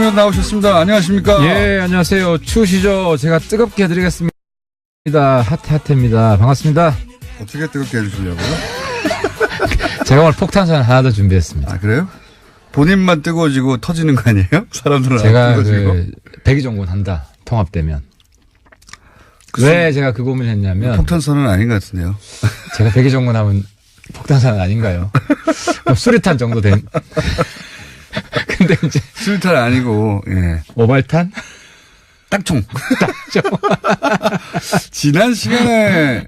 의원 나오셨습니다. 안녕하십니까? 예, 안녕하세요. 추우시죠? 제가 뜨겁게 해드리겠습니다. 핫해입니다. 반갑습니다. 어떻게 뜨겁게 해주시려고요? 제가 오늘 폭탄선 하나 더 준비했습니다. 아, 그래요? 본인만 뜨거워지고 터지는 거 아니에요? 사람들은 제가 백의종군 한다. 통합되면. 왜 제가 그 고민을 했냐면. 폭탄선은 아닌 것 같은데요. 제가 백의종군 하면 폭탄선은 아닌가요? 수리탄 정도 된. 근데 이제. 수리탄 아니고, 예. 오발탄? 딱총. 지난 시간에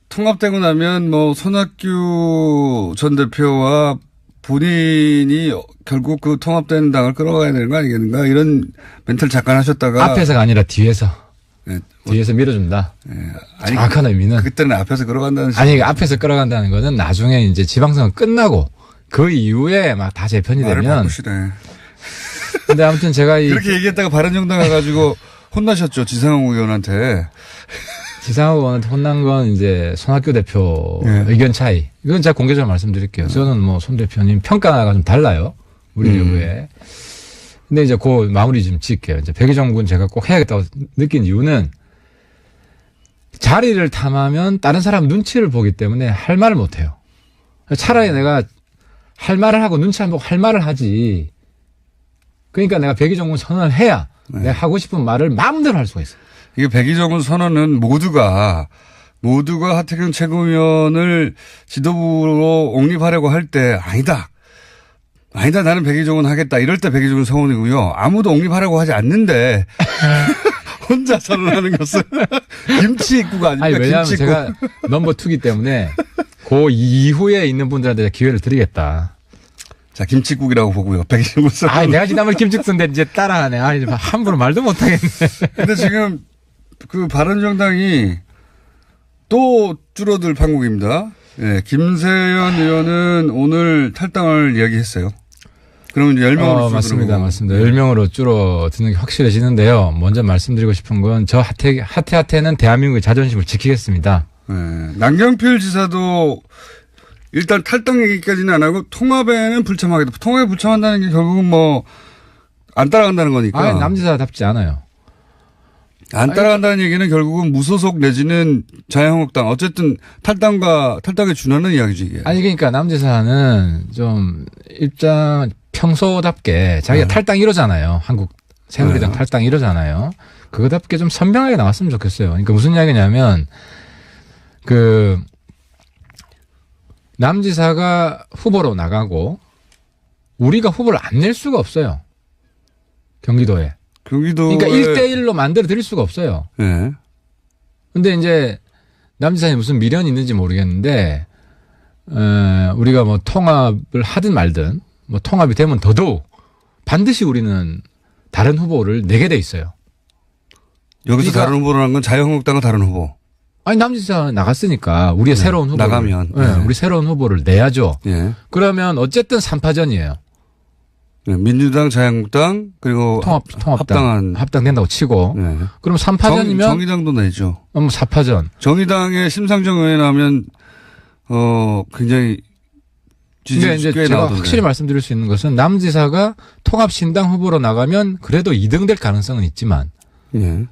통합되고 나면 뭐 손학규 전 대표와 본인이 결국 그 통합된 당을 끌어가야 되는 거 아니겠는가 이런 멘트를 잠깐 하셨다가. 앞에서가 아니라 뒤에서. 네. 뒤에서 밀어준다. 네. 아니, 정확한 의미는. 그때는 앞에서 끌어간다는. 아니, 앞에서 끌어간다는 거는 나중에 이제 지방선거 끝나고 그 이후에 막 다 재편이 말을 되면. 바꾸시네. 근데 아무튼 제가 그렇게 얘기했다가 바른정당 가가지고 혼나셨죠. 지상욱 의원한테. 지상욱 의원한테 혼난 건 이제 손학규 대표 네. 의견 차이. 이건 제가 공개적으로 말씀드릴게요. 저는 뭐 손 대표님 평가가 좀 달라요. 우리 내부에. 근데 이제 그 마무리 좀 짓게요. 이제 백의종군 제가 꼭 해야겠다고 느낀 이유는 자리를 탐하면 다른 사람 눈치를 보기 때문에 할 말을 못 해요. 차라리 내가 할 말을 하고 눈치 안 보고 할 말을 하지. 그러니까 내가 백의종군 선언을 해야 네. 내가 하고 싶은 말을 마음대로 할 수가 있어요. 이게 백의종군 선언은 모두가 하태경 최고위원을 지도부로 옹립하려고 할 때 아니다 나는 백의종군 하겠다 이럴 때 백의종군 선언이고요. 아무도 옹립하려고 하지 않는데 혼자 선언하는 것은 김치입구가 아닙니까? 아니 왜냐하면 김치입구. 제가 넘버 2기 때문에 그 이후에 있는 분들한테 기회를 드리겠다. 자, 김치국이라고 보고요. 백의종군 선언. 아, 내가 지난번에 김치국인데 이제 따라하네. 아, 이제 함부로 말도 못하겠네. 근데 지금 그 바른정당이 또 줄어들 판국입니다. 예, 김세연 의원은 오늘 탈당을 이야기했어요. 그러면 이제 10명으로 맞습니다. 맞습니다. 10명으로 줄어드는 게 확실해지는데요. 먼저 말씀드리고 싶은 건 저 하태는 대한민국의 자존심을 지키겠습니다. 예, 남경필 지사도 일단 탈당 얘기까지는 안 하고 통합에는 불참하겠다. 통합에 불참한다는 게 결국은 뭐 안 따라간다는 거니까. 아, 남지사답지 않아요. 안 따라간다는 얘기는 결국은 무소속 내지는 자유한국당 어쨌든 탈당에 준하는 이야기지 이게. 아니 그러니까 남지사는 좀 입장 평소답게 자기가 탈당 이러잖아요. 한국 새누리당 탈당 이러잖아요. 그거답게 좀 선명하게 나왔으면 좋겠어요. 그러니까 무슨 이야기냐면 그 남지사가 후보로 나가고 우리가 후보를 안 낼 수가 없어요. 경기도에. 그러니까 1대1로 만들어 드릴 수가 없어요. 예. 근데 이제 남지사에 무슨 미련이 있는지 모르겠는데 우리가 뭐 통합을 하든 말든 뭐 통합이 되면 더더욱 반드시 우리는 다른 후보를 내게 돼 있어요. 여기서 그러니까 다른 후보라는 건 자유한국당과 다른 후보. 아니 남지사 나갔으니까 우리의 새로운 후보 나가면 우리 새로운 후보를 내야죠. 예. 그러면 어쨌든 3파전이에요. 네, 민주당, 자유한국당 그리고 합당된다고 치고 네. 그럼 3파전이면 정의당도 내죠. 4파전. 정의당의 심상정 의원이 나오면 굉장히 근데 이제 제가 나오던데. 확실히 말씀드릴 수 있는 것은 남지사가 통합신당 후보로 나가면 그래도 2등 될 가능성은 있지만 예.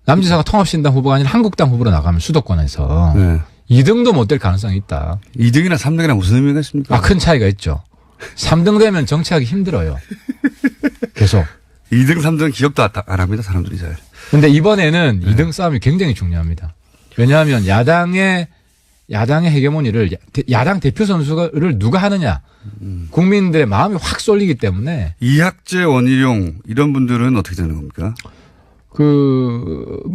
남지사가 통합신당 후보가 아니라 한국당 후보로 나가면 수도권에서 네. 2등도 못 될 가능성이 있다. 2등이나 3등이나 무슨 의미가 있습니까? 큰 차이가 있죠. 3등 되면 정치하기 힘들어요. 계속. 2등, 3등 기억도 안 합니다. 사람들이 잘. 근데 이번에는 2등 싸움이 굉장히 중요합니다. 왜냐하면 야당의 헤게모니를 야당 대표 선수를 누가 하느냐. 국민들의 마음이 확 쏠리기 때문에. 이학재, 원희룡 이런 분들은 어떻게 되는 겁니까?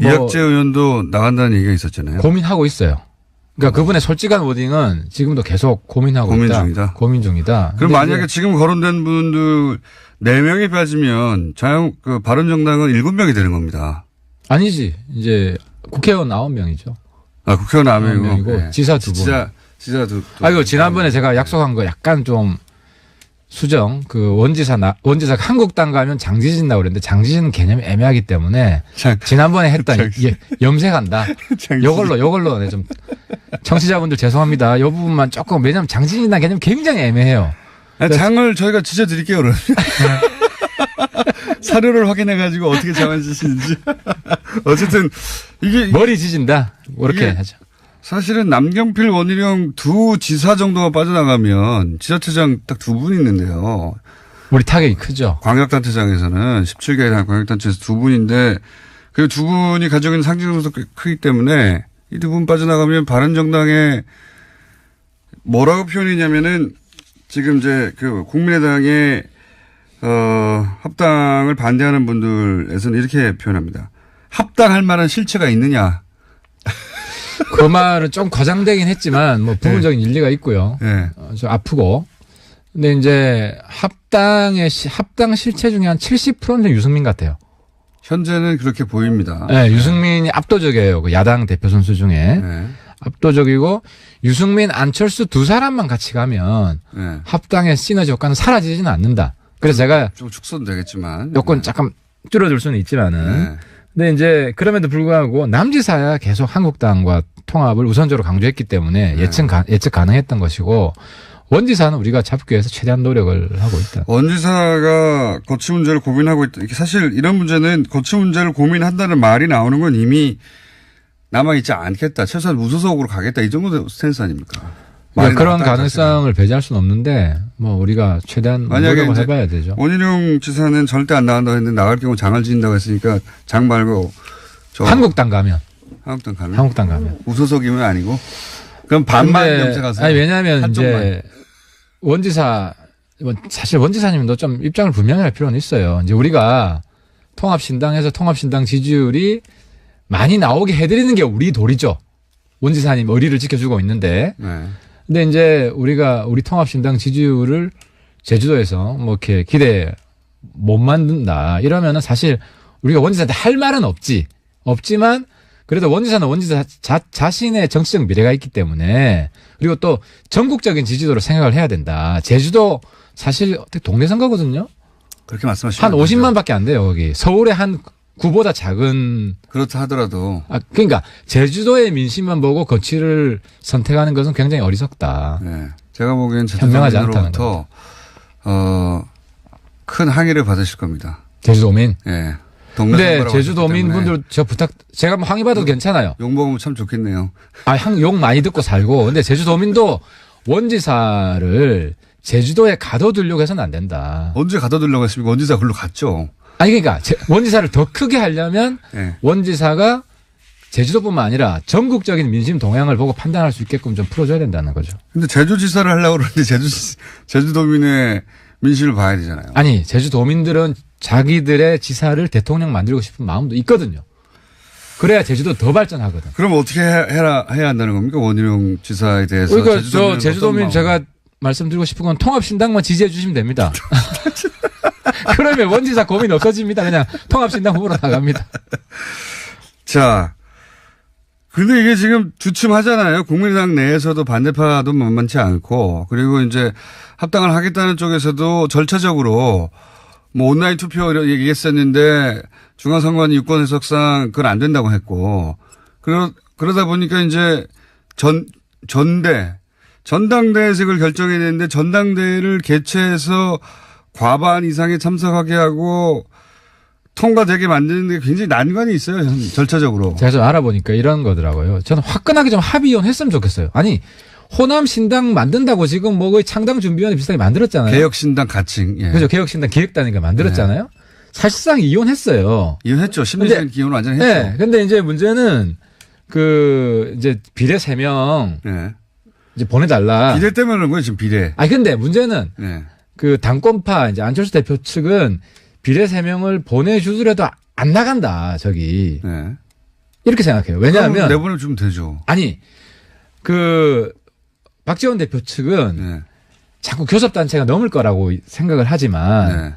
이학재 의원도 나간다는 얘기가 있었잖아요. 고민하고 있어요. 그러니까 그분의 솔직한 워딩은 지금도 계속 고민 중이다. 그럼 만약에 지금 거론된 분들 4명이 빠지면 바른정당은 7명이 되는 겁니다. 아니지. 이제 국회의원 9명이죠. 아, 국회의원 9명이고. 네. 지사 2분. 지사 2분. 아이고, 지난번에 제가 약속한 거 약간 좀 수정, 원지사가 한국당 가면 장지진다고 그랬는데 장지진 개념이 애매하기 때문에 지난번에 했던 염색한다. 요걸로 네, 좀 청취자분들 죄송합니다. 요 부분만 조금 왜냐하면 장지진이라는 개념이 굉장히 애매해요. 장을 저희가 지져드릴게요, 그러면. 사료를 확인해가지고 어떻게 장난치시는지. 어쨌든 이게 머리 지진다. 그렇게 하죠. 사실은 남경필, 원희룡 두 지사 정도가 빠져나가면 지자체장 딱 두 분 있는데요. 우리 타격이 크죠. 광역단체장에서는 17개 광역단체에서 두 분인데 그 두 분이 가지고 있는 상징성도 꽤 크기 때문에 이 두 분 빠져나가면 바른정당에 뭐라고 표현했냐면은 지금 이제 그 국민의당의 합당을 반대하는 분들에서는 이렇게 표현합니다. 합당할 만한 실체가 있느냐. 그 말은 좀 과장되긴 했지만 뭐 부분적인 네. 일리가 있고요. 네. 좀 아프고. 근데 이제 합당 실체 중에 한 70%는 유승민 같아요. 현재는 그렇게 보입니다. 네, 유승민이 압도적이에요. 그 야당 대표 선수 중에. 네. 압도적이고 유승민, 안철수 두 사람만 같이 가면 네. 합당의 시너지 효과는 사라지지는 않는다. 그래서 제가 좀 축소되겠지만 요건 잠깐 줄어들 수는 있지만은 네. 근데 이제 그럼에도 불구하고 남지사야 계속 한국당과 통합을 우선적으로 강조했기 때문에 네. 예측 가능했던 것이고 원지사는 우리가 잡기 위해서 최대한 노력을 하고 있다. 원지사가 거취 문제를 고민하고 있다. 사실 이런 문제는 거취 문제를 고민한다는 말이 나오는 건 이미 남아있지 않겠다. 최소한 무소속으로 가겠다. 이 정도 스탠스 아닙니까? 그런 가능성을 배제할 수는 없는데 뭐 우리가 최대한 노력을 해봐야 되죠. 원희룡 지사는 절대 안 나간다고 했는데 나갈 경우 장을 지인다고 했으니까 장 말고 한국당 가면. 한국당 가면. 무소속이면 아니고 그럼 반만 염색하세요. 아니 왜냐하면 이제 원지사 사실 원지사님도 좀 입장을 분명히 할 필요는 있어요. 이제 우리가 통합신당에서 통합신당 지지율이 많이 나오게 해드리는 게 우리 도리죠. 원지사님 의리를 지켜주고 있는데. 네. 근데 이제 우리 통합신당 지지율을 제주도에서 뭐 이렇게 기대 못 만든다. 이러면은 사실 우리가 원지사한테 할 말은 없지만 그래도 원지사는 원지사 자신의 정치적 미래가 있기 때문에 그리고 또 전국적인 지지도로 생각을 해야 된다. 제주도 사실 동네 선거거든요. 그렇게 말씀하시면 한 50만 밖에 안 돼요, 거기. 서울의 한 구보다 작은. 그렇다 하더라도. 그러니까 제주도의 민심만 보고 거취를 선택하는 것은 굉장히 어리석다. 네. 제가 보기엔 제주도민으로부터 큰 항의를 받으실 겁니다. 제주도민? 네. 근데 제주도민 분들 제가 뭐 항의받아도 괜찮아요. 욕 먹으면 참 좋겠네요. 욕 많이 듣고 살고. 근데 제주도민도 원지사를 제주도에 가둬두려고 해서는 안 된다. 언제 가둬두려고 했습니까? 원지사 글로 갔죠. 아니 그러니까 원지사를 더 크게 하려면 네. 원지사가 제주도뿐만 아니라 전국적인 민심 동향을 보고 판단할 수 있게끔 좀 풀어줘야 된다는 거죠. 근데 제주지사를 하려고 그러는데 제주도민의 민심을 봐야 되잖아요. 아니 제주도민들은 자기들의 지사를 대통령 만들고 싶은 마음도 있거든요. 그래야 제주도 더 발전하거든. 그럼 어떻게 해야 한다는 겁니까? 원희룡 지사에 대해서. 그러니까 저 제주도민 제가 말씀드리고 싶은 건 통합신당만 지지해 주시면 됩니다. 그러면 원지사 고민 없어집니다. 그냥 통합신당 후보로 나갑니다. 자, 근데 이게 지금 주춤하잖아요. 국민의당 내에서도 반대파도 만만치 않고 그리고 이제 합당을 하겠다는 쪽에서도 절차적으로 뭐 온라인 투표 얘기했었는데 중앙선관위 유권 해석상 그건 안 된다고 했고 그러다 보니까 이제 전당대회식을 결정해야 되는데 전당대회를 개최해서 과반 이상에 참석하게 하고 통과되게 만드는 데 굉장히 난관이 있어요. 절차적으로. 제가 좀 알아보니까 이런 거더라고요. 저는 화끈하게 좀 합의원 했으면 좋겠어요. 아니 호남신당 만든다고 지금 뭐 거의 창당준비위원회 비슷하게 만들었잖아요. 개혁신당 가칭. 예. 그죠. 개혁신당 기획단위가 만들었잖아요. 네. 사실상 이혼했어요. 이혼했죠. 심리적인 기혼을 완전히 했죠. 네. 근데 이제 문제는 이제 비례 3명 네. 이제 보내달라. 비례 때문에 그런 거예요. 지금 비례. 근데 문제는 네. 당권파 이제 안철수 대표 측은 비례 3명을 보내주더라도 안 나간다. 저기. 네. 이렇게 생각해요. 왜냐하면 내보내주면 되죠. 아니 박지원 대표 측은 네. 자꾸 교섭단체가 넘을 거라고 생각을 하지만 네.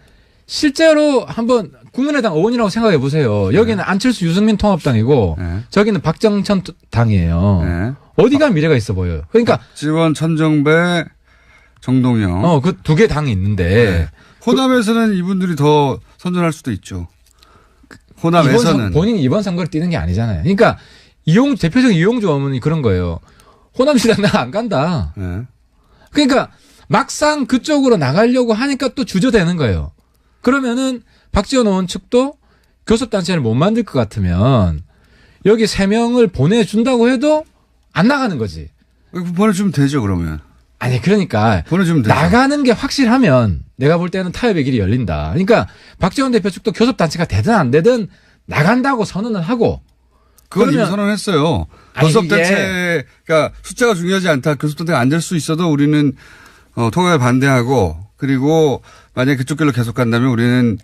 실제로 한번 국민의당 의원이라고 생각해 보세요. 여기는 네. 안철수 유승민 통합당이고 네. 저기는 박정천 당이에요. 네. 어디가 미래가 있어 보여요. 그러니까 박지원, 천정배, 정동영. 그 두 개 당이 있는데 네. 호남에서는 이분들이 더 선전할 수도 있죠. 호남에서는 본인이 이번 선거를 뛰는 게 아니잖아요. 그러니까 대표적인 이용주 어머니 그런 거예요. 호남시당 나 안 간다. 네. 그러니까 막상 그쪽으로 나가려고 하니까 또 주저되는 거예요. 그러면은 박지원 의원 측도 교섭단체를 못 만들 것 같으면 여기 3명을 보내준다고 해도 안 나가는 거지. 보내주면 되죠, 그러면. 아니, 그러니까. 보내주면 되죠. 나가는 게 확실하면 내가 볼 때는 타협의 길이 열린다. 그러니까 박지원 대표 측도 교섭단체가 되든 안 되든 나간다고 선언을 하고. 그건 이미 선언했어요. 교섭단체가 숫자가 중요하지 않다. 교섭단체가 안 될 수 있어도 우리는 통합에 반대하고 그리고 만약에 그쪽 길로 계속 간다면 우리는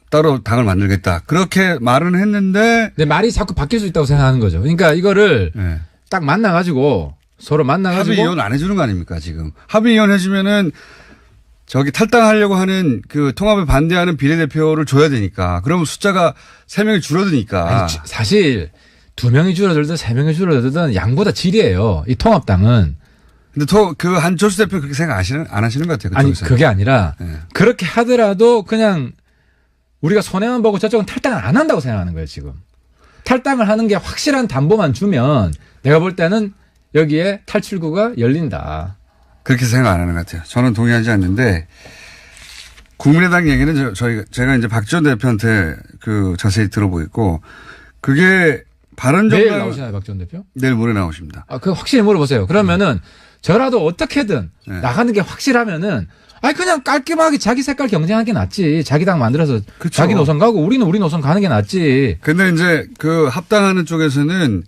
따로 당을 만들겠다. 그렇게 말은 했는데. 내 말이 자꾸 바뀔 수 있다고 생각하는 거죠. 그러니까 이거를 네. 딱 만나가지고 서로 만나가지고. 합의이혼 안 해주는 거 아닙니까, 지금. 합의이혼 해주면은 저기 탈당하려고 하는 그 통합에 반대하는 비례대표를 줘야 되니까. 그러면 숫자가 3명이 줄어드니까. 아니, 사실 2명이 줄어들든 3명이 줄어들든 양보다 질이에요. 이 통합당은. 근데 그 한철수 대표 그렇게 생각 안 하시는 것 같아요. 아니, 그쪽에서. 그게 아니라 네. 그렇게 하더라도 그냥 우리가 손해만 보고 저쪽은 탈당을 안 한다고 생각하는 거예요, 지금. 탈당을 하는 게 확실한 담보만 주면 내가 볼 때는 여기에 탈출구가 열린다. 그렇게 생각 안 하는 것 같아요. 저는 동의하지 않는데 국민의당 얘기는 제가 이제 박지원 대표한테 그 자세히 들어보겠고 그게 바른정당 내일 나오시나요, 박지원 대표? 내일 모레 나오십니다. 아, 그 확실히 물어보세요. 그러면은 저라도 어떻게든 네. 나가는 게 확실하면은 아니 그냥 깔끔하게 자기 색깔 경쟁하는 게 낫지. 자기 당 만들어서 그쵸. 자기 노선 가고 우리는 우리 노선 가는 게 낫지. 근데 이제 그 합당하는 쪽에서는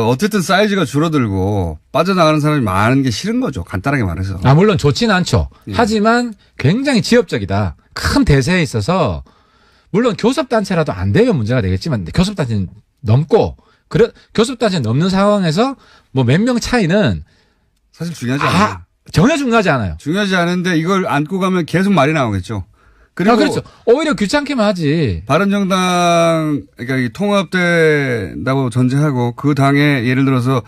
어쨌든 사이즈가 줄어들고 빠져나가는 사람이 많은 게 싫은 거죠. 간단하게 말해서. 아, 물론 좋지는 않죠. 예. 하지만 굉장히 지엽적이다. 큰 대세에 있어서 물론 교섭단체라도 안 되면 문제가 되겠지만 교섭단체는 넘고 교섭단체 넘는 상황에서 뭐 몇 명 차이는 사실 중요하지 않아요. 전혀 중요하지 않아요. 중요하지 않은데 이걸 안고 가면 계속 말이 나오겠죠. 그리고 그렇죠. 오히려 귀찮게만 하지. 바른정당 그러니까 이 통합된다고 전제하고 그 당에 예를 들어서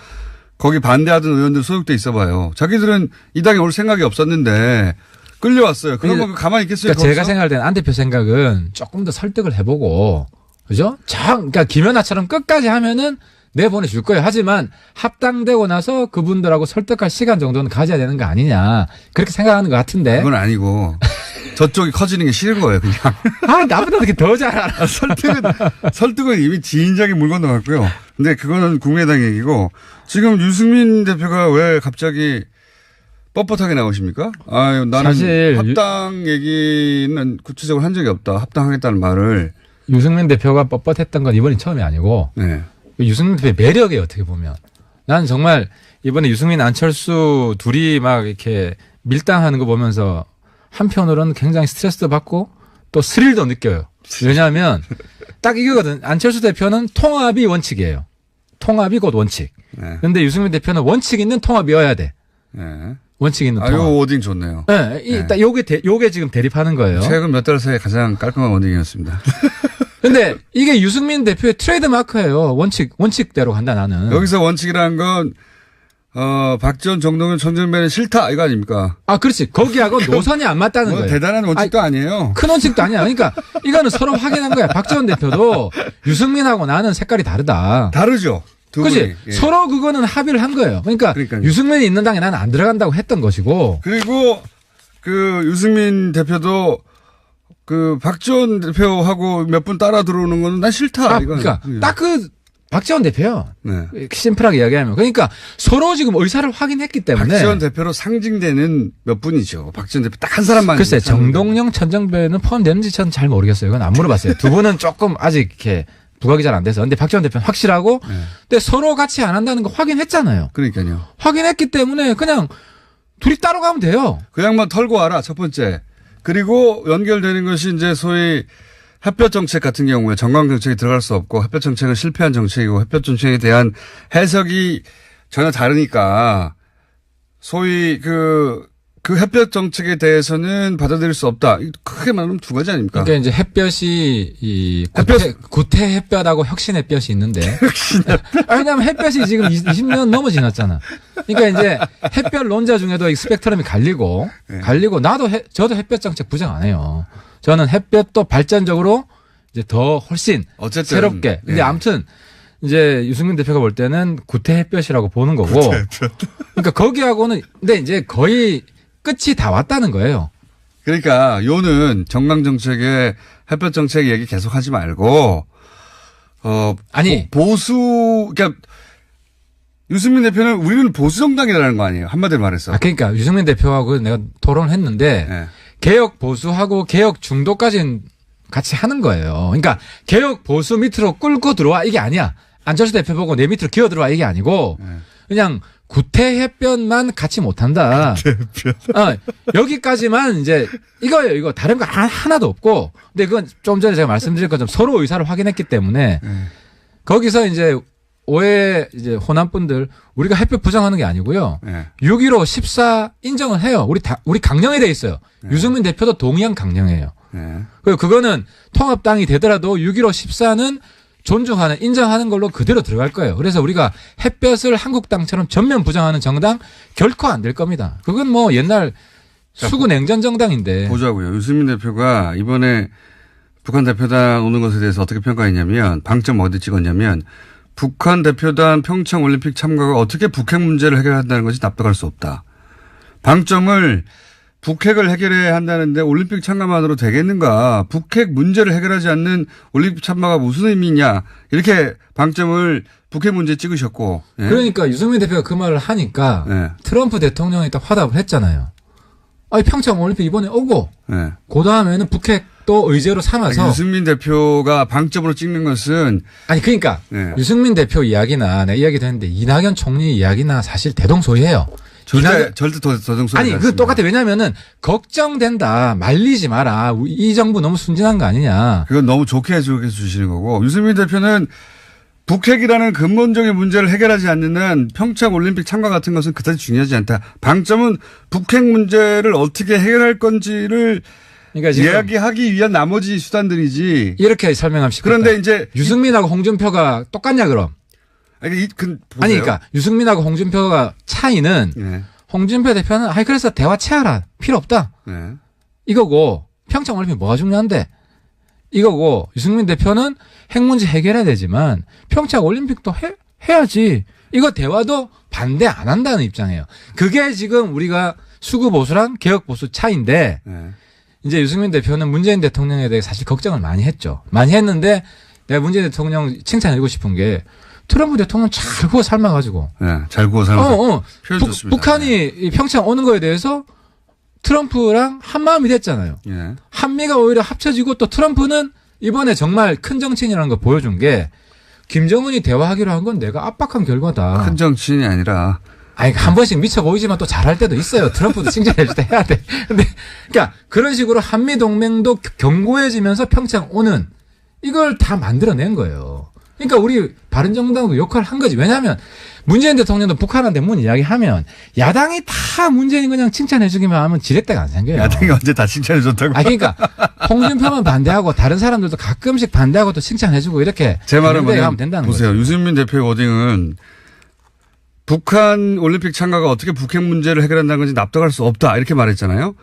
거기 반대하던 의원들 소속돼 있어봐요. 자기들은 이 당에 올 생각이 없었는데 끌려왔어요. 그러면 가만히 있겠어요? 그러니까 제가 생각할 때는 안 대표 생각은 조금 더 설득을 해보고 그죠? 그러니까 김연아처럼 끝까지 하면은 내보내줄 거예요. 하지만 합당되고 나서 그분들하고 설득할 시간 정도는 가져야 되는 거 아니냐. 그렇게 생각하는 것 같은데. 그건 아니고 저쪽이 커지는 게 싫은 거예요. 그냥. 아, 나보다 그렇게 더 잘 알아. 설득은 이미 지인장에 물 건너갔고요. 근데 그거는 국민의당 얘기고 지금 유승민 대표가 왜 갑자기 뻣뻣하게 나오십니까? 아, 나는 사실 합당 얘기는 구체적으로 한 적이 없다. 합당하겠다는 말을. 유승민 대표가 뻣뻣했던 건 이번이 처음이 아니고 네. 유승민 대표의 매력이에요. 어떻게 보면. 난 정말 이번에 유승민 안철수 둘이 막 이렇게 밀당하는 거 보면서 한편으로는 굉장히 스트레스도 받고 또 스릴도 느껴요. 왜냐하면 딱 이거거든. 안철수 대표는 통합이 원칙이에요. 통합이 곧 원칙. 그런데 네. 유승민 대표는 원칙 있는 통합이어야 돼. 네. 원칙 있는 통합. 요 오딩 좋네요. 네. 딱 요게 지금 대립하는 거예요. 최근 몇 달 사이에 가장 깔끔한 오딩이었습니다. 근데 이게 유승민 대표의 트레이드 마크예요. 원칙대로 간다 나는. 여기서 원칙이라는 건 박지원, 정동현, 천정배는 싫다 이거 아닙니까? 아, 그렇지. 거기하고 노선이 안 맞다는 거예요. 대단한 원칙도 아니에요. 큰 원칙도 아니야. 그러니까 이거는 서로 확인한 거야. 박지원 대표도 유승민하고 나는 색깔이 다르다. 다르죠. 그렇지. 예. 서로 그거는 합의를 한 거예요. 그러니까요. 유승민이 있는 당에 나는 안 들어간다고 했던 것이고. 그리고 그 유승민 대표도 그 박지원 대표하고 몇 분 따라 들어오는 거는 난 싫다. 그러니까 딱 그 박지원 대표요. 네. 심플하게 이야기하면. 그러니까 서로 지금 의사를 확인했기 때문에. 박지원 대표로 상징되는 몇 분이죠. 박지원 대표 딱 한 사람만. 글쎄 정동영, 천정배는 포함되는지 저는 잘 모르겠어요. 그건 안 물어봤어요. 두 분은 조금 아직 이렇게 부각이 잘 안 돼서. 근데 박지원 대표는 확실하고. 네. 근데 서로 같이 안 한다는 거 확인했잖아요. 그러니까요. 확인했기 때문에 그냥 둘이 따로 가면 돼요. 그냥만 털고 와라. 첫 번째. 그리고 연결되는 것이 이제 소위 햇볕 정책 같은 경우에 정강 정책이 들어갈 수 없고 햇볕 정책은 실패한 정책이고 햇볕 정책에 대한 해석이 전혀 다르니까 소위 그 햇볕 정책에 대해서는 받아들일 수 없다. 크게 말하면 두 가지 아닙니까? 그러니까 이제 햇볕이 이 구태 햇볕하고 혁신 햇볕이 있는데. 왜냐하면 햇볕이 지금 20년 넘어 지났잖아. 그러니까 이제 햇볕론자 중에도 이 스펙트럼이 갈리고 저도 햇볕 정책 부정 안 해요. 저는 햇볕도 발전적으로 이제 더 훨씬 어쨌든, 새롭게. 근데 아무튼 이제 유승민 대표가 볼 때는 구태 햇볕이라고 보는 거고. 그러니까 거기하고는 근데 이제 거의 끝이 다 왔다는 거예요. 그러니까 요는 정강정책의 햇볕 정책 얘기 계속하지 말고 아니 보수 그러니까 유승민 대표는 우리는 보수 정당이라는 거 아니에요. 한마디로 말해서. 그러니까 유승민 대표하고 내가 토론을 했는데 네. 개혁 보수하고 개혁 중도까지는 같이 하는 거예요. 그러니까 개혁 보수 밑으로 끌고 들어와 이게 아니야. 안철수 대표 보고 내 밑으로 기어 들어와 이게 아니고 그냥 구태 햇볕만 같이 못한다. 여기까지만 이제 이거예요. 이거 다른 거 하나도 없고. 근데 그건 좀 전에 제가 말씀드린 것처럼 서로 의사를 확인했기 때문에 거기서 이제 오해 이제 호남 분들 우리가 햇볕 부정하는 게 아니고요. 6.15 14 인정을 해요. 우리 강령에 돼 있어요. 유승민 대표도 동의한 강령이에요. 그리고 그거는 통합당이 되더라도 6.15 14는 존중하는 인정하는 걸로 그대로 들어갈 거예요. 그래서 우리가 햇볕을 한국당처럼 전면 부정하는 정당 결코 안 될 겁니다. 그건 뭐 옛날 수구 냉전 정당인데. 보자고요. 유승민 대표가 이번에 북한 대표단 오는 것에 대해서 어떻게 평가했냐면 방점 어디 찍었냐면 북한 대표단 평창 올림픽 참가가 어떻게 북핵 문제를 해결한다는 것이 납득할 수 없다. 방점을 북핵을 해결해야 한다는데 올림픽 참가만으로 되겠는가. 북핵 문제를 해결하지 않는 올림픽 참가가 무슨 의미냐. 이렇게 방점을 북핵 문제에 찍으셨고. 예? 그러니까 유승민 대표가 그 말을 하니까 예. 트럼프 대통령이 딱 화답을 했잖아요. 아니 평창 올림픽 이번에 오고 예. 그 다음에는 북핵도 의제로 삼아서. 유승민 대표가 방점으로 찍는 것은. 아니 그러니까 예. 유승민 대표 이야기나 내 이야기도 했는데 이낙연 총리 이야기나 사실 대동소이해요. 절대 더동소이 아니, 그 똑같아. 왜냐면은, 걱정된다. 말리지 마라. 이 정부 너무 순진한 거 아니냐. 그건 너무 좋게 해주시는 거고. 유승민 대표는 북핵이라는 근본적인 문제를 해결하지 않는 한 평창 올림픽 참가 같은 것은 그다지 중요하지 않다. 방점은 북핵 문제를 어떻게 해결할 건지를 그러니까 지금 이야기하기 위한 나머지 수단들이지. 이렇게 설명하면 쉽겠다. 그런데 이제 유승민하고 홍준표가 똑같냐, 그럼? 아니, 그러니까 유승민하고 홍준표가 차이는 네. 홍준표 대표는 그래서 대화 체하라 필요 없다 네. 이거고 평창 올림픽 뭐가 중요한데 이거고 유승민 대표는 핵 문제 해결해야 되지만 평창 올림픽도 해야지 이거 대화도 반대 안 한다는 입장이에요. 그게 지금 우리가 수구 보수랑 개혁 보수 차이인데 네. 이제 유승민 대표는 문재인 대통령에 대해 사실 걱정을 많이 했죠. 많이 했는데 내가 문재인 대통령 칭찬해주고 싶은 게 트럼프 대통령 잘 구워 삶아가지고. 네, 잘 구워 삶아서. 북한이 평창 오는 거에 대해서 트럼프랑 한마음이 됐잖아요. 네. 한미가 오히려 합쳐지고 또 트럼프는 이번에 정말 큰 정치인이라는 걸 보여준 게 김정은이 대화하기로 한 건 내가 압박한 결과다. 큰 정치인이 아니라. 아니, 한 번씩 미쳐 보이지만 또 잘할 때도 있어요. 트럼프도 칭찬해줄 때 해야 돼. 근데, 그러니까 그런 식으로 한미 동맹도 견고해지면서 평창 오는 이걸 다 만들어낸 거예요. 그러니까 우리 바른정당도 역할을 한 거지. 왜냐하면 문재인 대통령도 북한한테 문 이야기하면 야당이 다 문재인 그냥 칭찬해주기만 하면 지렛대가 안 생겨요. 야당이 언제 다 칭찬해줬다고? 그러니까 홍준표만 반대하고 다른 사람들도 가끔씩 반대하고 또 칭찬해주고 이렇게 제 말은 하면 된다는 보세요. 거죠. 유승민 대표의 워딩은 북한 올림픽 참가가 어떻게 북핵 문제를 해결한다는 건지 납득할 수 없다 이렇게 말했잖아요.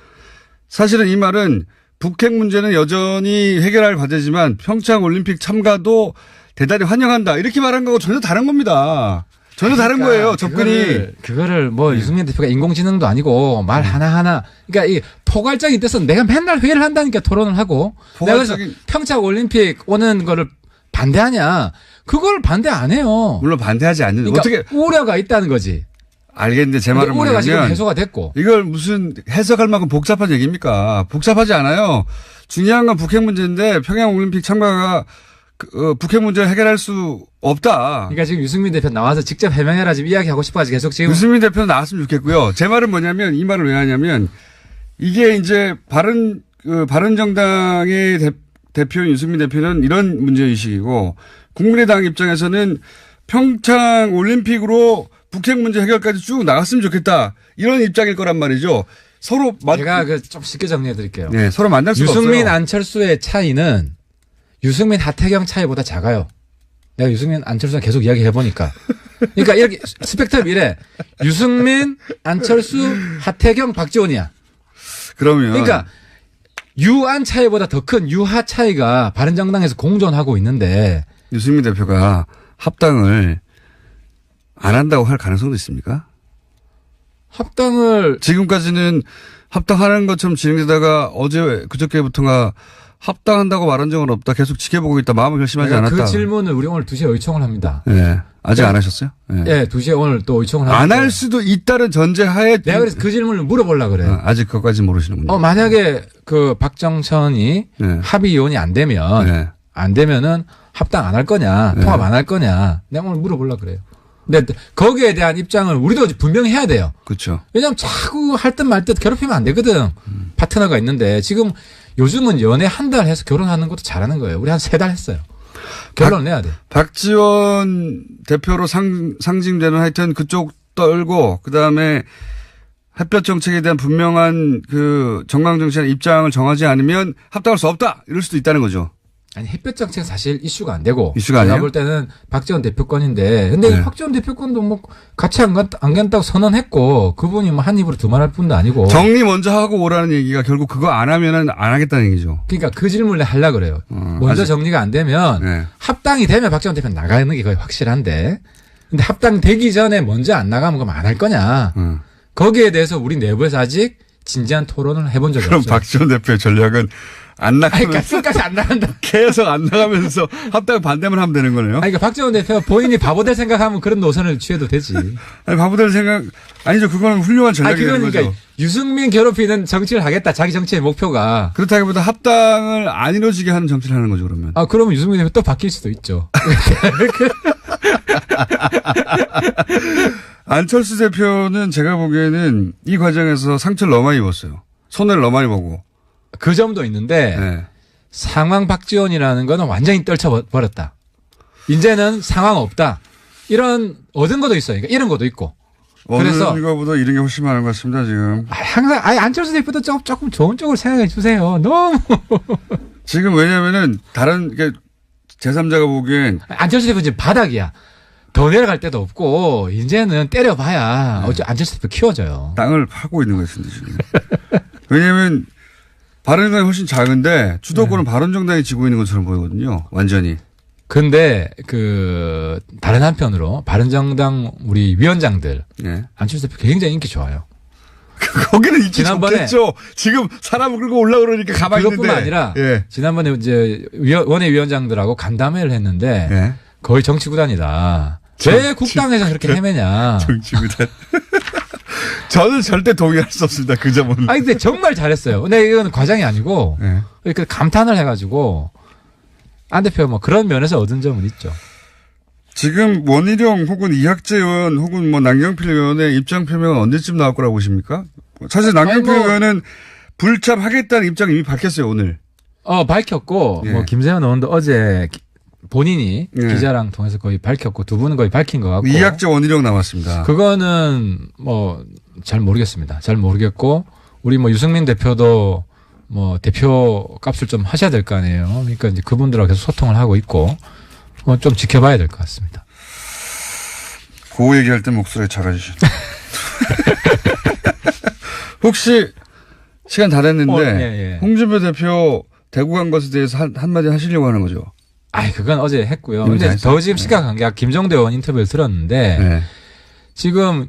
사실은 이 말은 북핵 문제는 여전히 해결할 과제지만 평창 올림픽 참가도 대단히 환영한다. 이렇게 말한 거하고 전혀 다른 겁니다. 전혀 다른 거예요. 접근이. 그거를 뭐 유승민 대표가 인공지능도 아니고 말 하나하나. 그러니까 이 포괄적인 뜻은 내가 맨날 회의를 한다니까 토론을 하고. 내가 그래서 평창 올림픽 오는 거를 반대하냐. 그걸 반대 안 해요. 물론 반대하지 않는. 그러니까 어떻게. 우려가 있다는 거지. 알겠는데 제 말은 우려가 뭐냐면. 지금 해소가 됐고. 이걸 무슨 해석할 만큼 복잡한 얘기입니까? 복잡하지 않아요. 중요한 건 북핵 문제인데 평양 올림픽 참가가 북핵 문제를 해결할 수 없다. 그러니까 지금 유승민 대표 나와서 직접 해명해라 지금 이야기하고 싶어가지고 계속 지금. 유승민 대표는 나왔으면 좋겠고요. 제 말은 뭐냐면 이 말을 왜 하냐면 이게 이제 바른정당의 대표인 유승민 대표는 이런 문제의식이고 국민의당 입장에서는 평창 올림픽으로 북핵 문제 해결까지 쭉 나갔으면 좋겠다. 이런 입장일 거란 말이죠. 서로 제가 좀 쉽게 정리해 드릴게요. 네, 서로 만날 수가 없어요. 유승민 안철수의 차이는 유승민 하태경 차이보다 작아요. 내가 유승민 안철수랑 계속 이야기해 보니까. 그러니까 이렇게 스펙트럼 이래. 유승민 안철수 하태경 박지원이야. 그러면 그러니까 유안 차이보다 더 큰 유하 차이가 바른정당에서 공존하고 있는데 유승민 대표가 합당을 안 한다고 할 가능성도 있습니까? 합당을 지금까지는 합당하는 것처럼 진행되다가 어제 그저께부터가 합당한다고 말한 적은 없다. 계속 지켜보고 있다. 마음을 결심하지 않았다. 그 질문을 우리 오늘 2시에 의청을 합니다. 네. 아직 안 하셨어요? 네. 네, 2시에 오늘 또 의청을 합니다. 안 할 수도 있다는 전제하에. 내가 그래서 그 질문을 물어보려고 그래요. 아직 그것까지 모르시는군요. 만약에 그 박정천이 네. 합의위원이 안 되면, 네. 안 되면은 합당 안 할 거냐, 네. 통합 안 할 거냐. 내가 오늘 물어보려고 그래요. 근데 거기에 대한 입장을 우리도 분명히 해야 돼요. 그렇죠. 왜냐하면 자꾸 할 듯 말 듯 괴롭히면 안 되거든. 파트너가 있는데 지금 요즘은 연애 한 달 해서 결혼하는 것도 잘하는 거예요. 우리 한 3달 했어요. 결론을 내야 돼. 박지원 대표로 상징되는 하여튼 그쪽 떨고 그다음에 햇볕 정책에 대한 분명한 그 정강 정치의 입장을 정하지 않으면 합당할 수 없다. 이럴 수도 있다는 거죠. 아니 햇볕 정책은 사실 이슈가 안 되고 이슈가 제가 아니에요? 볼 때는 박지원 대표권인데 근데 네. 박지원 대표권도 뭐 같이 안 간다고 선언했고 그분이 뭐 한 입으로 두말할 뿐도 아니고 정리 먼저 하고 오라는 얘기가 결국 그거 안 하면은 안 하겠다는 얘기죠. 그러니까 그 질문을 하려고 그래요. 먼저 아직. 정리가 안 되면 네. 합당이 되면 박지원 대표는 나가는 게 거의 확실한데 근데 합당되기 전에 먼저 안 나가면 그럼 안 할 거냐. 거기에 대해서 우리 내부에서 아직 진지한 토론을 해본 적이 그럼 없어요. 박지원 대표의 전략은 안 아니, 나가면 끝까지 안 나간다. 계속 안 나가면서 합당 반대만 하면 되는 거네요. 아니, 그러니까 박지원 대표가 본인이 바보 될 생각하면 그런 노선을 취해도 되지. 아니, 바보들 생각 아니죠. 그거는 훌륭한 전략이 되는 그건 거죠. 그러니까 유승민 괴롭히는 정치를 하겠다. 자기 정치의 목표가. 그렇다기보다 합당을 안 이루어지게 하는 정치를 하는 거죠. 그러면. 그러면 유승민 대표 또 바뀔 수도 있죠. 안철수 대표는 제가 보기에는 이 과정에서 상처를 너무 많이 입었어요. 손해를 너무 많이 보고. 그 점도 있는데 네. 상황 박지원이라는 거는 완전히 떨쳐버렸다. 이제는 상황 없다. 이런 얻은 것도 있어요. 그러니까 이런 것도 있고. 그래서 어느 거보다 이런 게 훨씬 많은 것 같습니다. 지금. 항상 안철수 대표도 조금 좋은 쪽으로 생각해 주세요. 너무 지금 왜냐면은 다른 제3자가 보기엔 안철수 대표 지금 바닥이야. 더 내려갈 데도 없고 이제는 때려봐야 어째 안철수 대표 키워져요. 땅을 파고 있는 것 같은데 지금. 왜냐하면 바른정당이 훨씬 작은데 주도권은 바른정당이 쥐고 있는 것처럼 보이거든요. 완전히. 근데 다른 한편으로 바른정당 우리 위원장들 네. 안철수 대표 굉장히 인기 좋아요. 거기는 인기 지난번에 좋겠죠. 지금 사람을 끌고 올라오니까 가만히 있는데. 그것뿐만 아니라 예. 지난번에 이제 원외위원장들하고 간담회를 했는데 예. 거의 정치구단이다. 왜 국당에서 그렇게 헤매냐. 정치구단. 저는 절대 동의할 수 없습니다. 그 점은. 근데 정말 잘했어요. 근데 이건 과장이 아니고 예. 이렇게 감탄을 해가지고 안 대표 뭐 그런 면에서 얻은 점은 있죠. 지금 원희룡 혹은 이학재 의원 혹은 뭐 남경필 의원의 입장 표명은 언제쯤 나올 거라고 보십니까? 사실 남경필 의원은 불참하겠다는 입장이 이미 밝혔어요, 오늘. 밝혔고, 예. 뭐, 김세현 의원도 어제 본인이 예. 기자랑 통해서 거의 밝혔고, 두 분은 거의 밝힌 것 같고. 이학재 원희룡 남았습니다. 그거는 뭐, 잘 모르겠습니다. 잘 모르겠고, 우리 뭐, 유승민 대표도 뭐, 대표 값을 좀 하셔야 될 거 아니에요. 그러니까 이제 그분들하고 계속 소통을 하고 있고, 좀 지켜봐야 될 것 같습니다. 그 얘기할 때 목소리 작아지시네. 혹시 시간 다 됐는데 예. 홍준표 대표 대구 간 것에 대해서 한마디 하시려고 하는 거죠? 그건 어제 했고요. 이미 다 근데 했어요? 더 지금 심각한 게 김종대 의원 인터뷰를 들었는데 네. 지금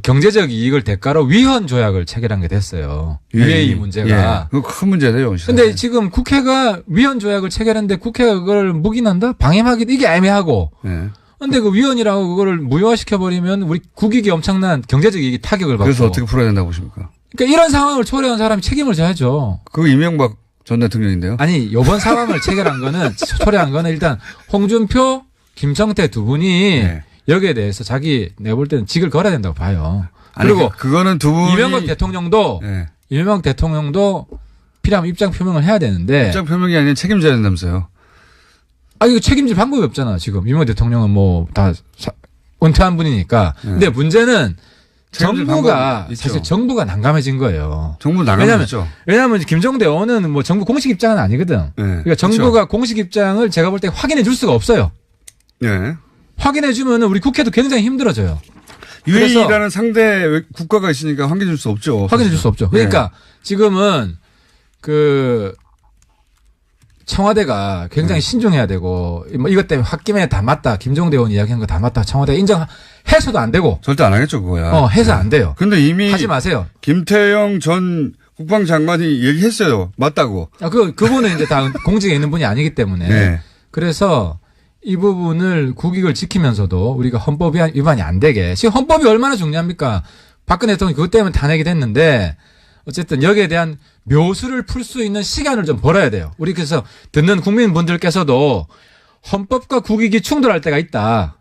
경제적 이익을 대가로 위헌 조약을 체결한 게 됐어요. UAE 문제가. 그거 큰 문제네요. 근데 지금 국회가 위헌 조약을 체결했는데 국회가 그걸 묵인한다? 방임하기도 이게 애매하고. 네. 근데 그 위헌이라고 그거를 무효화시켜버리면 우리 국익이 엄청난 경제적 이익이 타격을 받고. 그래서 어떻게 풀어야 된다고 보십니까? 그러니까 이런 상황을 초래한 사람이 책임을 져야죠. 그거 이명박 전 대통령인데요. 아니, 이번 상황을 체결한 거는, 초래한 거는 일단 홍준표, 김성태 두 분이 네. 여기에 대해서 내가 볼 때는 직을 걸어야 된다고 봐요. 아니, 그리고 그거는 두 분이 이명박 대통령도 네. 이명박 대통령도 필요하면 입장 표명을 해야 되는데. 입장 표명이 아니라 책임져야 된다면서요. 이거 책임질 방법이 없잖아, 지금. 이명박 대통령은 뭐 다 은퇴한 분이니까. 근데 문제는 정부가, 사실 정부가 난감해진 거예요. 정부 나가면죠. 왜냐하면 김종대 의원은 뭐 정부 공식 입장은 아니거든. 네. 그러니까 정부가 그렇죠. 공식 입장을 제가 볼 때 확인해 줄 수가 없어요. 네. 확인해 주면은 우리 국회도 굉장히 힘들어져요. UAE라는 상대 국가가 있으니까 확인해 줄 수 없죠. 확인해 줄 수 없죠. 그러니까 지금은 청와대가 굉장히 신중해야 되고 뭐 이것 때문에 홧김에 다 맞다. 김종대 의원 이야기한 거 다 맞다. 청와대 인정해서도 안 되고. 절대 안 하겠죠, 그거야. 해서 안 돼요. 근데 이미 하지 마세요. 김태영 전 국방장관이 얘기했어요. 맞다고. 그분은 이제 다 공직에 있는 분이 아니기 때문에. 네. 그래서 이 부분을 국익을 지키면서도 우리가 헌법 위반이 안 되게. 지금 헌법이 얼마나 중요합니까? 박근혜 대통령이 그것 때문에 탄핵이 됐는데 어쨌든 여기에 대한 묘수를 풀 수 있는 시간을 좀 벌어야 돼요. 우리 그래서 듣는 국민분들께서도 헌법과 국익이 충돌할 때가 있다.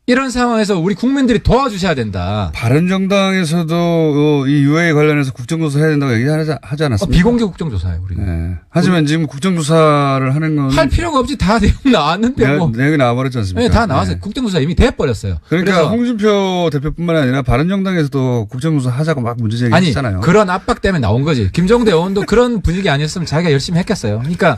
이런 상황에서 우리 국민들이 도와주셔야 된다. 바른정당에서도 이 유해 관련해서 국정조사 해야 된다고 얘기하지 않았습니까? 비공개 국정조사예요, 우리는. 네. 하지만 지금 국정조사를 하는 건. 할 필요가 없이 다 내용 나왔는데 뭐. 내용이 나와버렸지 않습니까? 네, 다 나왔어요. 네. 국정조사 이미 돼버렸어요. 그러니까 홍준표 대표뿐만 아니라 바른정당에서도 국정조사 하자고 막 문제 제기했잖아요. 아니, 그런 압박 때문에 나온 거지. 김종대 의원도 그런 분위기 아니었으면 자기가 열심히 했겠어요. 그러니까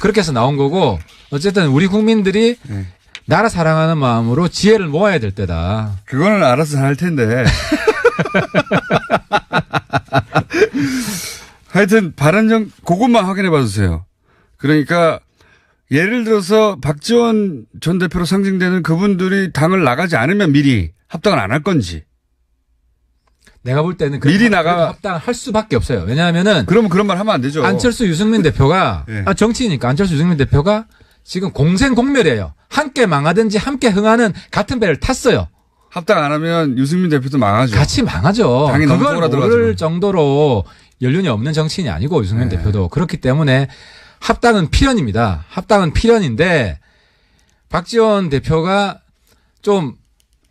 그렇게 해서 나온 거고 어쨌든 우리 국민들이 네. 나라 사랑하는 마음으로 지혜를 모아야 될 때다. 그거는 알아서 할 텐데. 하여튼 그것만 확인해 봐 주세요. 그러니까 예를 들어서 박지원 전 대표로 상징되는 그분들이 당을 나가지 않으면 미리 합당을 안 할 건지. 내가 볼 때는 미리 합당할 수밖에 없어요. 왜냐하면은 그러면 그런 말 하면 안 되죠. 안철수 유승민 대표가 네. 정치이니까 안철수 유승민 대표가 지금 공생공멸이에요. 함께 망하든지 함께 흥하는 같은 배를 탔어요. 합당 안 하면 유승민 대표도 망하죠. 같이 망하죠. 당이 너무 그걸 모를 정도로 연륜이 없는 정치인이 아니고 유승민 네. 대표도. 그렇기 때문에 합당은 필연입니다. 합당은 필연인데 박지원 대표가 좀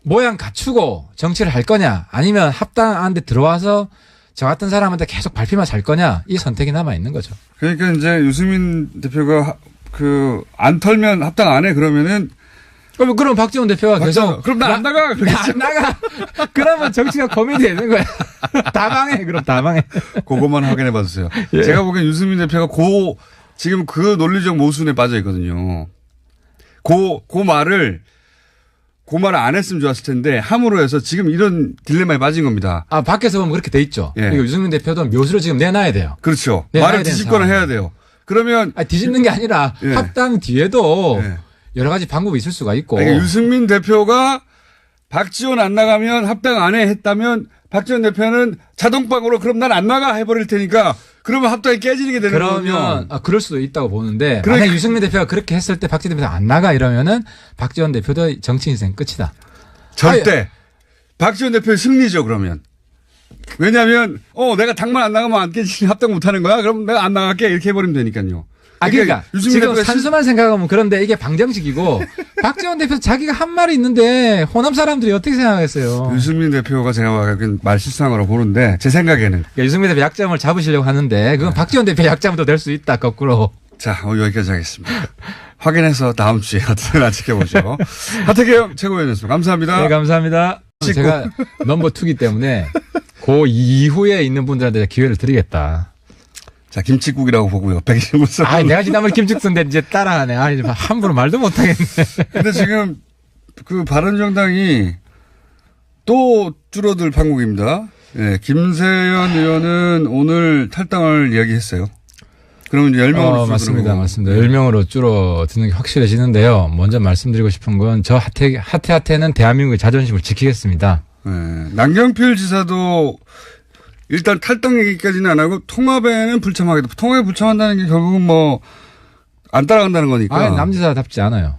모양 갖추고 정치를 할 거냐 아니면 합당한 데 들어와서 저 같은 사람한테 계속 밟히만 잘 거냐 이 선택이 남아 있는 거죠. 그러니까 이제 유승민 대표가 안 털면 합당 안 해 그러면은 그럼 박지원 대표가 계속 그럼 나 안 나가 안 나가 그러면 정치가 고민이 되는 거야. 다 망해. 그럼 다 망해. 그것만 확인해 봐주세요. 예. 제가 보기엔 유승민 대표가 지금 그 논리적 모순에 빠져 있거든요. 그 말을 안 했으면 좋았을 텐데 함으로 해서 지금 이런 딜레마에 빠진 겁니다. 밖에서 보면 그렇게 돼 있죠. 예. 그러니까 유승민 대표도 묘수를 지금 내놔야 돼요. 그렇죠. 말을 뒤집거나 해야 돼요. 그러면 뒤집는 게 아니라 예. 합당 뒤에도 예. 여러 가지 방법이 있을 수가 있고. 그러니까 유승민 대표가 박지원 안 나가면 합당 안 해 했다면 박지원 대표는 자동방으로 그럼 난 안 나가 해버릴 테니까 그러면 합당이 깨지는 게 되는 거군요. 그러면 그럴 수도 있다고 보는데 만약 유승민 대표가 그렇게 했을 때 박지원 대표가 안 나가 이러면은 박지원 대표도 정치 인생 끝이다. 절대. 박지원 대표의 승리죠 그러면. 왜냐하면 내가 당만 안 나가면 안 깨지니 합당 못 하는 거야? 그럼 내가 안 나갈게 이렇게 해버리면 되니까요. 그러니까 지금 산수만 생각하면 그런데 이게 방정식이고 박지원 대표 자기가 한 말이 있는데 호남 사람들이 어떻게 생각했어요? 유승민 대표가 제가 말 실상으로 보는데 제 생각에는 그러니까 유승민 대표 약점을 잡으시려고 하는데 그건 박지원 대표 약점도 될 수 있다 거꾸로. 자 여기까지 하겠습니다. 확인해서 다음 주에 어떻게나 지켜보죠. 하태경 최고위원이었습니다. 감사합니다. 네 감사합니다. 제가 넘버 2기 때문에 그 이후에 있는 분들한테 기회를 드리겠다. 자, 김치국이라고 보고요. 백신구 써. 내가 지난번에 김치국 쓴데 이제 따라하네. 함부로 말도 못하겠네. 근데 지금 바른정당이 또 줄어들 판국입니다. 네, 김세연 의원은 오늘 탈당을 이야기했어요. 그러면 이제 10명으로 맞습니다. 10명으로 줄어드는 게 확실해지는데요. 먼저 말씀드리고 싶은 건 저 하태는 대한민국의 자존심을 지키겠습니다. 네, 남경필 지사도 일단 탈당 얘기까지는 안 하고 통합에는 불참하겠다. 통합에 불참한다는 게 결국은 안 따라간다는 거니까. 남지사답지 않아요.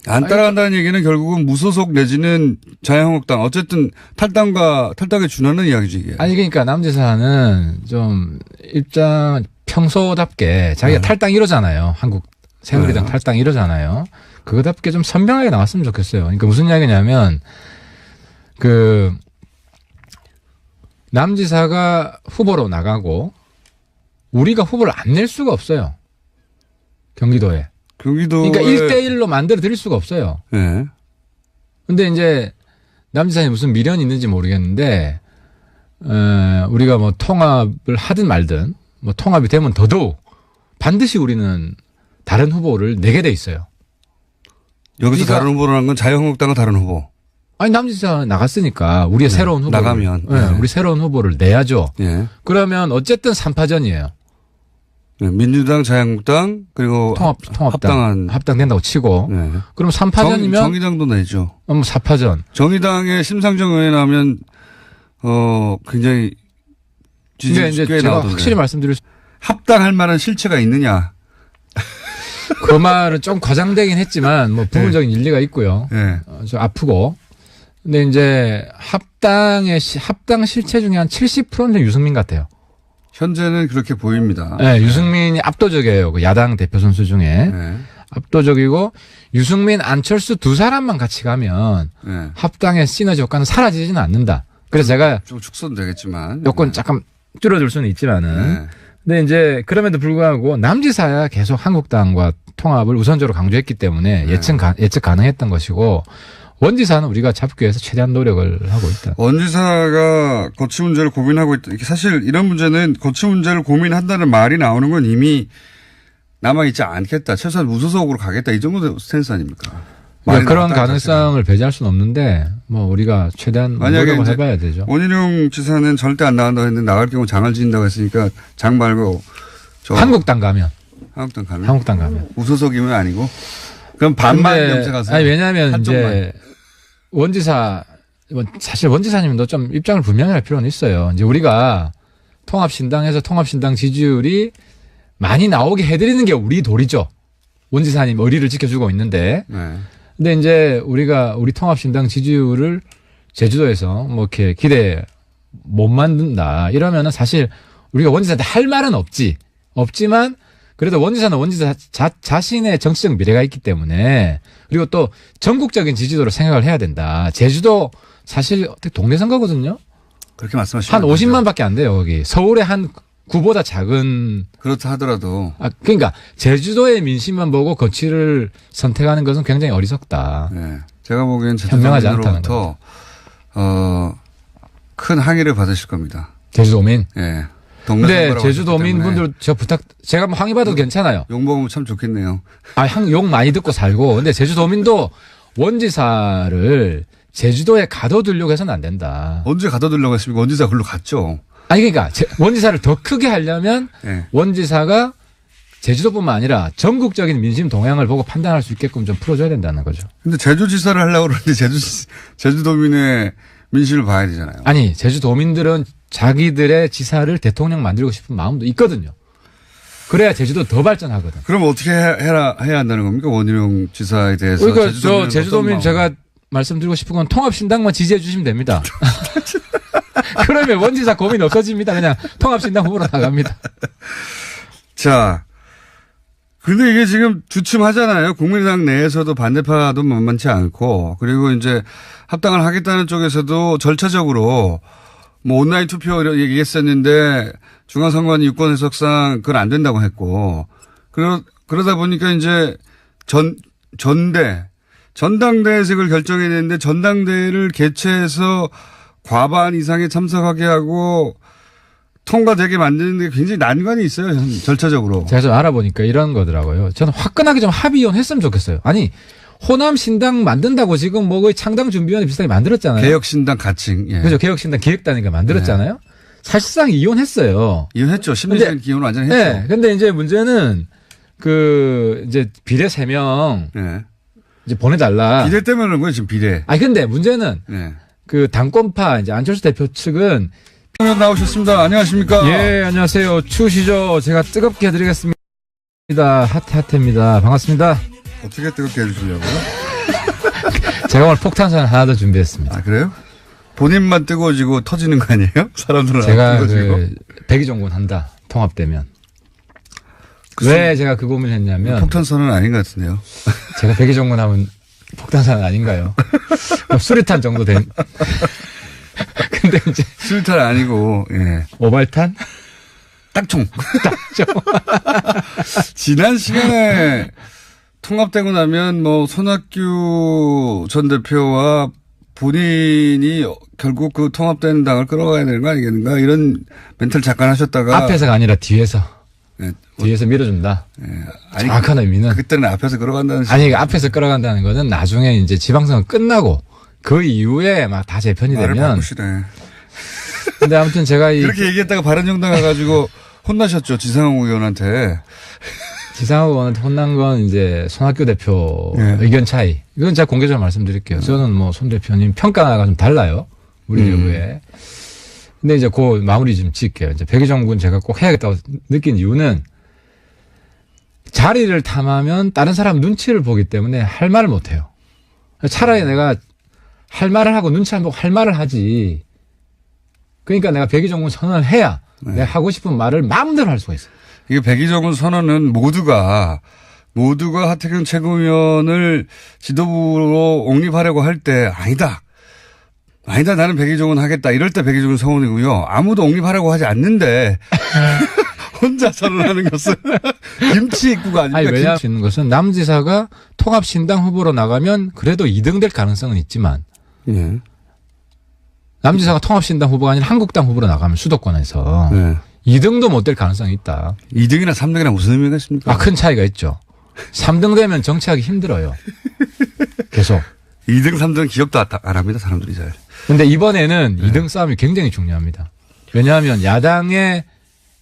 안 따라간다는 얘기는 결국은 무소속 내지는 자유한국당 어쨌든 탈당에 준하는 이야기지 이게. 그러니까 남지사는 좀 입장 평소답게 자기가 탈당 1호잖아요. 한국 새누리당 탈당 1호잖아요. 그거답게 좀 선명하게 나왔으면 좋겠어요. 그러니까 무슨 이야기냐면 남지사가 후보로 나가고 우리가 후보를 안 낼 수가 없어요. 경기도에. 그러니까 1대1로 만들어 드릴 수가 없어요. 네. 근데 이제 남지사에 무슨 미련이 있는지 모르겠는데 우리가 통합을 하든 말든 통합이 되면 더더욱 반드시 우리는 다른 후보를 내게 돼 있어요. 여기서 다른 후보라는 건 자유한국당과 다른 후보. 남지사 나갔으니까 우리의 새로운 후보를. 나가면. 우리 새로운 후보를 내야죠. 네. 그러면 어쨌든 3파전이에요. 네, 민주당, 자유한국당 그리고 합당된다고 치고. 네. 그럼 3파전이면 정의당도 내죠. 4파전. 정의당의 심상정 의원이 나오면 굉장히 지지율이 꽤 제가 나오던데. 확실히 말씀드릴 수 합당할 만한 실체가 있느냐. 그 말은 좀 과장되긴 했지만 뭐 부분적인 일리가 있고요. 네. 좀 아프고. 근데 이제 합당 실체 중에 한 70%는 유승민 같아요. 현재는 그렇게 보입니다. 네, 유승민이 압도적이에요. 그 야당 대표 선수 중에. 네. 압도적이고 유승민, 안철수 두 사람만 같이 가면 네. 합당의 시너지 효과는 사라지지는 않는다. 그래서 제가 좀 축소되겠지만 요건 잠깐 줄어들 수는 있지만은 네. 근데 이제 그럼에도 불구하고 남지사야 계속 한국당과 통합을 우선적으로 강조했기 때문에 예측 가능했던 것이고 원지사는 우리가 잡기 위해서 최대한 노력을 하고 있다. 원지사가 거취 문제를 고민하고 있다. 사실 이런 문제는 거취 문제를 고민한다는 말이 나오는 건 이미 남아있지 않겠다. 최소한 무소속으로 가겠다. 이 정도 스탠스 아닙니까? 그러니까 그런 가능성을 배제할 수는 없는데 뭐 우리가 최대한 노력을 해봐야 되죠. 원희룡 지사는 절대 안 나간다고 했는데 나갈 경우 장을 지인다고 했으니까 장 말고 한국당 가면. 한국당 가면. 무소속이면 아니고. 그럼 반만 염색하세요. 아니 왜냐하면 이제 원지사 사실 원지사님도 좀 입장을 분명히 할 필요는 있어요. 이제 우리가 통합신당에서 통합신당 지지율이 많이 나오게 해드리는 게 우리 도리죠. 원지사님 의리를 지켜주고 있는데. 네. 근데 이제 우리 통합신당 지지율을 제주도에서 뭐 이렇게 기대 못 만든다. 이러면은 사실 우리가 원지사한테 할 말은 없지만 그래도 원지사는 원지사 자신의 정치적 미래가 있기 때문에 그리고 또 전국적인 지지도를 생각을 해야 된다. 제주도 사실 동네 선거거든요. 그렇게 말씀하시면 한 50만밖에 안 돼요. 거기 서울의 한 구보다 작은. 그렇다 하더라도. 그러니까 제주도의 민심만 보고 거취를 선택하는 것은 굉장히 어리석다. 네. 제가 보기엔 현명하지 않다는 제주도민으로부터 큰 항의를 받으실 겁니다. 제주도민. 네. 근데 제주도민 분들 제가 뭐 항의 받아도 괜찮아요. 욕 먹으면 참 좋겠네요. 욕 많이 듣고 살고. 근데 제주도민도 원지사를 제주도에 가둬두려고 해서는 안 된다. 언제 가둬두려고 했습니까? 원지사 글로 갔죠. 아니 그러니까 원지사를 더 크게 하려면 네. 원지사가 제주도뿐만 아니라 전국적인 민심 동향을 보고 판단할 수 있게끔 좀 풀어줘야 된다는 거죠. 근데 제주지사를 하려고 그러는데 제주도민의 민심을 봐야 되잖아요. 아니 제주도민들은 자기들의 지사를 대통령 만들고 싶은 마음도 있거든요. 그래야 제주도 더 발전하거든. 그럼 어떻게 해야 한다는 겁니까? 원희룡 지사에 대해서. 그러니까 제주도민 제가 말씀드리고 싶은 건 통합신당만 지지해 주시면 됩니다. 그러면 원지사 고민 없어집니다. 그냥 통합신당 후보로 나갑니다. 자, 근데 이게 지금 주춤하잖아요. 국민의당 내에서도 반대파도 만만치 않고, 그리고 이제 합당을 하겠다는 쪽에서도 절차적으로 뭐 온라인 투표 얘기했었는데 중앙선관위 유권 해석상 그건 안 된다고 했고, 그러다 보니까 이제 전당대 해석을 결정해야 되는데 전당대회를 개최해서 과반 이상에 참석하게 하고 통과되게 만드는 게 굉장히 난관이 있어요. 절차적으로. 제가 좀 알아보니까 이런 거더라고요. 저는 화끈하게 좀 합의원 했으면 좋겠어요. 아니 호남신당 만든다고 지금 뭐 거의 창당준비위원회 비슷하게 만들었잖아요. 개혁신당 가칭. 예. 그렇죠. 개혁신당 기획단위가 만들었잖아요. 네. 사실상 이혼했어요. 이혼했죠. 심리적인 기혼을 완전히 했죠. 네. 근데 이제 문제는 이제 비례 3명 네. 이제 보내달라. 비례 때문에 그런 거예요. 지금 비례. 아니 근데 문제는 네. 당권파 이제 안철수 대표 측은 나오셨습니다. 안녕하십니까? 예, 안녕하세요. 추우시죠? 제가 뜨겁게 해드리겠습니다. 핫입니다. 반갑습니다. 어떻게 뜨겁게 해주시려고요? 제가 오늘 폭탄선 하나 더 준비했습니다. 아, 그래요? 본인만 뜨거워지고 터지는 거 아니에요? 사람들은 제가 백의종군 한다. 통합되면. 왜 제가 그 고민을 했냐면. 폭탄선은 아닌 것 같은데요. 제가 백의종군 하면 폭탄선 아닌가요? 수리탄 정도 된. 근데 이제. 수리탄 아니고, 예. 오발탄? 딱총. 지난 시간에 통합되고 나면 뭐 손학규 전 대표와 본인이 결국 그 통합되는 당을 끌어가야 되는 거 아니겠는가 이런 멘트를 잠깐 하셨다가. 앞에서가 아니라 뒤에서. 네. 뒤에서 밀어준다. 네. 정확한 의미는. 그때는 앞에서 끌어간다는. 아니, 앞에서 끌어간다는 거는 나중에 이제 지방선거 끝나고 그 이후에 막 다 재편이 말을 되면. 바꾸시네. 근데 아무튼 제가 그렇게 얘기했다가 바른정당 가가지고 혼나셨죠. 지상욱 의원한테. 지상욱 의원한테 혼난 건 이제 손학규 대표 네. 의견 차이. 이건 제가 공개적으로 말씀드릴게요. 저는 뭐 손 대표님 평가가 좀 달라요. 우리 내부에. 근데 이제 그 마무리 좀 짓게요. 이제 백의종 군 제가 꼭 해야겠다고 느낀 이유는 자리를 탐하면 다른 사람 눈치를 보기 때문에 할 말을 못 해요. 차라리 내가 할 말을 하고 눈치 안 보고 할 말을 하지. 그러니까 내가 백의종 군 선언을 해야 내가 하고 싶은 말을 마음대로 할 수가 있어요. 이게 백의종 군 선언은 모두가 하태경 최고위원을 지도부로 옹립하려고 할 때 아니다 나는 백의종은 하겠다 이럴 때 백의종은 선언이고요. 아무도 옹립하려고 하지 않는데 혼자 선언하는 것은 김치 입구가 아닙니까? 아니, 왜냐하면 있는 것은 남지사가 통합신당 후보로 나가면 그래도 2등 될 가능성은 있지만 예. 남지사가 통합신당 후보가 아니라 한국당 후보로 나가면 수도권에서 네. 2등도 못 될 가능성이 있다. 2등이나 3등이나 무슨 의미가 있습니까? 큰 차이가 있죠. 3등 되면 정치하기 힘들어요. 계속. 2등, 3등 기억도 안 합니다. 사람들이 잘. 근데 이번에는 2등 싸움이 굉장히 중요합니다. 왜냐하면 야당의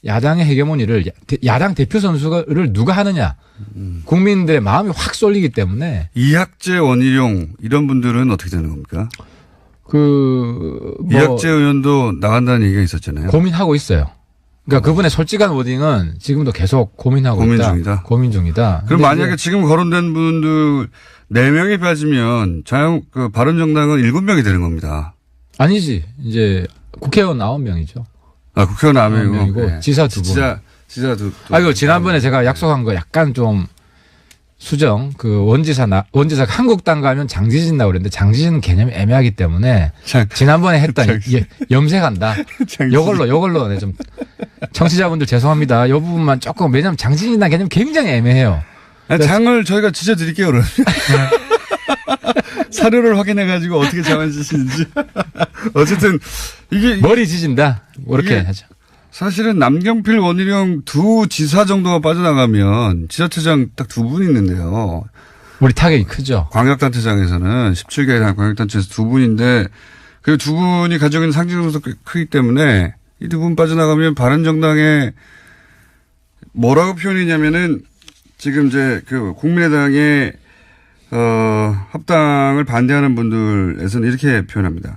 헤게모니를 야당 대표 선수를 누가 하느냐. 국민들의 마음이 확 쏠리기 때문에. 이학재, 원희룡 이런 분들은 어떻게 되는 겁니까? 이학재 의원도 나간다는 얘기가 있었잖아요. 고민하고 있어요. 그러니까 그분의 솔직한 워딩은 지금도 계속 고민 중이다. 고민 중이다. 그럼 만약에 지금 거론된 분들 4명이 빠지면 바른정당은 7명이 되는 겁니다. 아니지. 이제 국회의원 9명이죠. 아, 국회의원 9명이고. 네. 지사 2분. 지사 2분. 아이고, 지난번에 제가 약속한 거 약간 좀 수정, 원지사가 한국당 가면 장지진다고 그랬는데 장지진 개념이 애매하기 때문에 지난번에 했던 염색한다. 요걸로 네, 좀 청취자분들 죄송합니다. 요 부분만 조금 왜냐하면 장지진이라는 개념이 굉장히 애매해요. 장을 저희가 지져드릴게요, 그러면. 사료를 확인해가지고 어떻게 장을 지시는지. 어쨌든 이게 머리 지진다. 그렇게 하죠. 사실은 남경필, 원희룡 두 지사 정도가 빠져나가면 지자체장 딱 2분 있는데요. 우리 타격이 크죠. 광역단체장에서는 17개 광역단체에서 2분인데 그 2분이 가지고 있는 상징성도 크기 때문에 이 2분 빠져나가면 바른정당에 뭐라고 표현했냐면은 지금 이제 국민의당의 합당을 반대하는 분들에서는 이렇게 표현합니다.